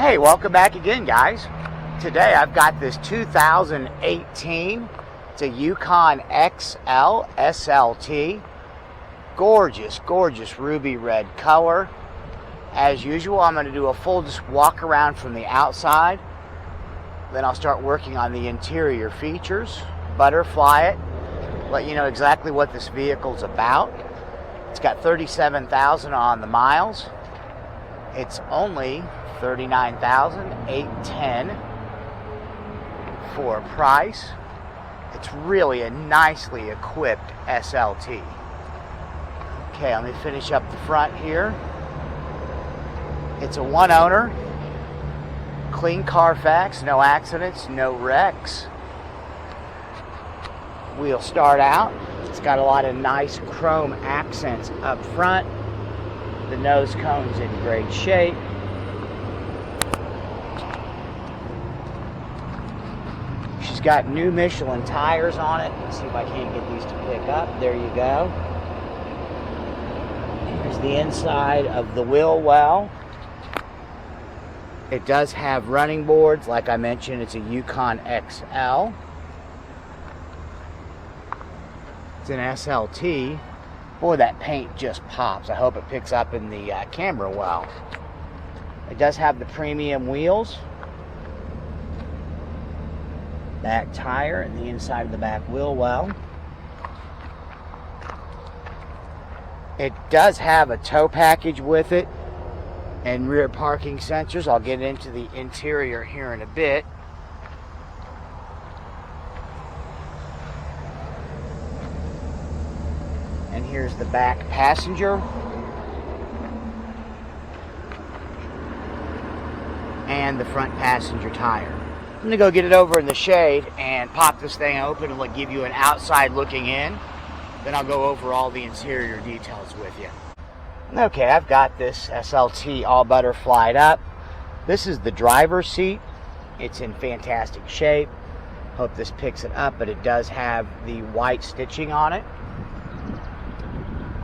Hey, welcome back again, guys. Today I've got this 2018, it's a Yukon XL SLT. Gorgeous, gorgeous ruby red color. As usual, I'm going to do a full just walk around from the outside. Then I'll start working on the interior features, butterfly it, let you know exactly what this vehicle's about. It's got 37,000 on the miles. It's only $39,810 for a price. It's really a nicely equipped SLT. Okay, let me finish up the front here. It's a one owner, clean Carfax, no accidents, no wrecks. We'll start out. It's got a lot of nice chrome accents up front. The nose cone's in great shape. She's got new Michelin tires on it. Let's see if I can't get these to pick up. There you go. Here's the inside of the wheel well. It does have running boards. Like I mentioned, it's a Yukon XL. It's an SLT. Boy, that paint just pops. I hope it picks up in the camera well. It does have the premium wheels. Back tire and the inside of the back wheel well. It does have a tow package with it and rear parking sensors. I'll get into the interior here in a bit. And here's the back passenger. And the front passenger tire. I'm going to go get it over in the shade and pop this thing open and give you an outside looking in. Then I'll go over all the interior details with you. Okay, I've got this SLT all butterflied up. This is the driver's seat. It's in fantastic shape. Hope this picks it up, but it does have the white stitching on it.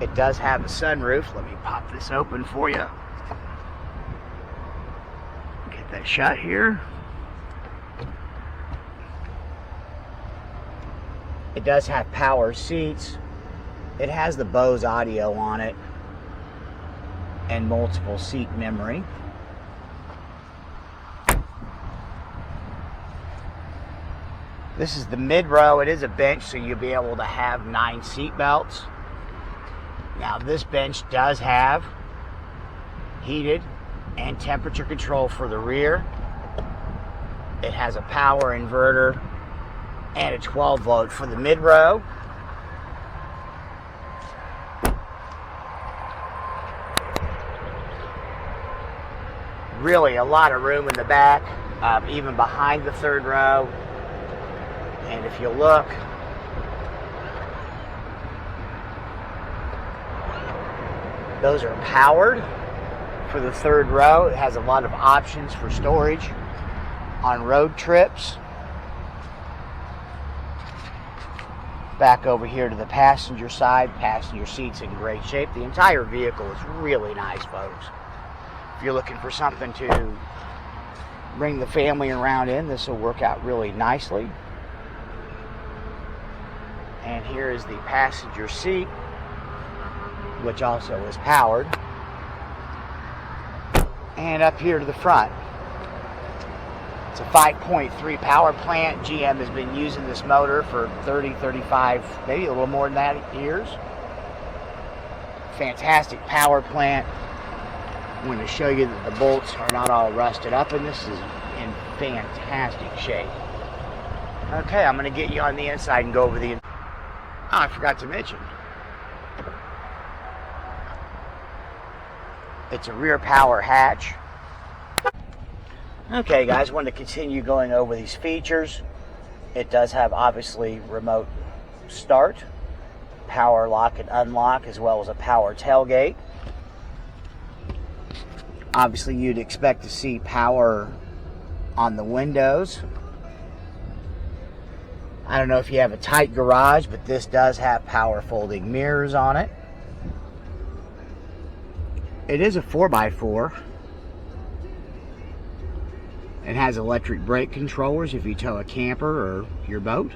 It does have a sunroof. Let me pop this open for you. Get that shut here. It does have power seats. It has the Bose audio on it and multiple seat memory. This is the mid row. It is a bench, so you'll be able to have 9 seat belts. Now this bench does have heated and temperature control for the rear. It has a power inverter and a 12 volt for the mid row. Really a lot of room in the back, even behind the third row. And if you look, those are powered for the third row. It has a lot of options for storage on road trips. Back over here to the passenger side. Passenger seat's in great shape. The entire vehicle is really nice, folks. If you're looking for something to bring the family around in, this will work out really nicely. And here is the passenger seat, which also is powered. And up here to the front, it's a 5.3 power plant. GM has been using this motor for 30, 35, maybe a little more than that years. Fantastic power plant. I'm going to show you that the bolts are not all rusted up, and this is in fantastic shape. Okay, I'm going to get you on the inside and go over the... Oh, I forgot to mention. It's a rear power hatch. Okay guys, I want to continue going over these features. It does have obviously remote start, power lock and unlock, as well as a power tailgate. Obviously you'd expect to see power on the windows. I don't know if you have a tight garage, but this does have power folding mirrors on it. It is a 4x4. It has electric brake controllers if you tow a camper or your boat.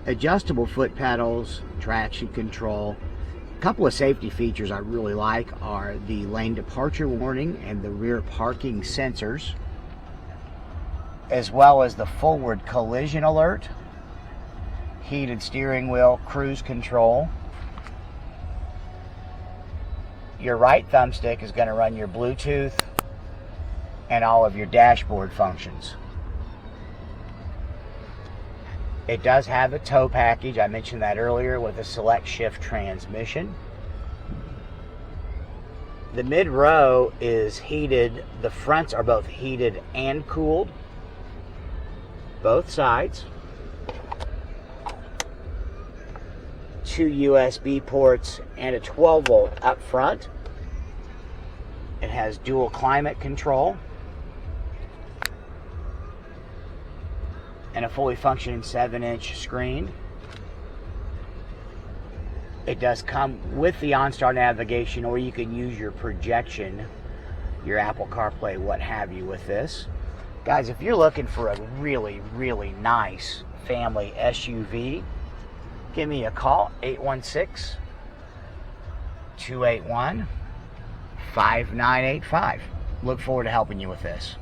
Adjustable foot pedals, traction control. A couple of safety features I really like are the lane departure warning and the rear parking sensors, as well as the forward collision alert, heated steering wheel, cruise control. Your right thumbstick is going to run your Bluetooth and all of your dashboard functions. It does have a tow package, I mentioned that earlier, with a select shift transmission. The mid row is heated. The fronts are both heated and cooled, both sides. 2 USB ports and a 12 volt up front. It has dual climate control and a fully functioning 7-inch screen. It does come with the OnStar navigation, or you can use your projection, your Apple CarPlay, what have you with this. Guys, if you're looking for a really, really nice family SUV, give me a call, 816-281-5985. Look forward to helping you with this.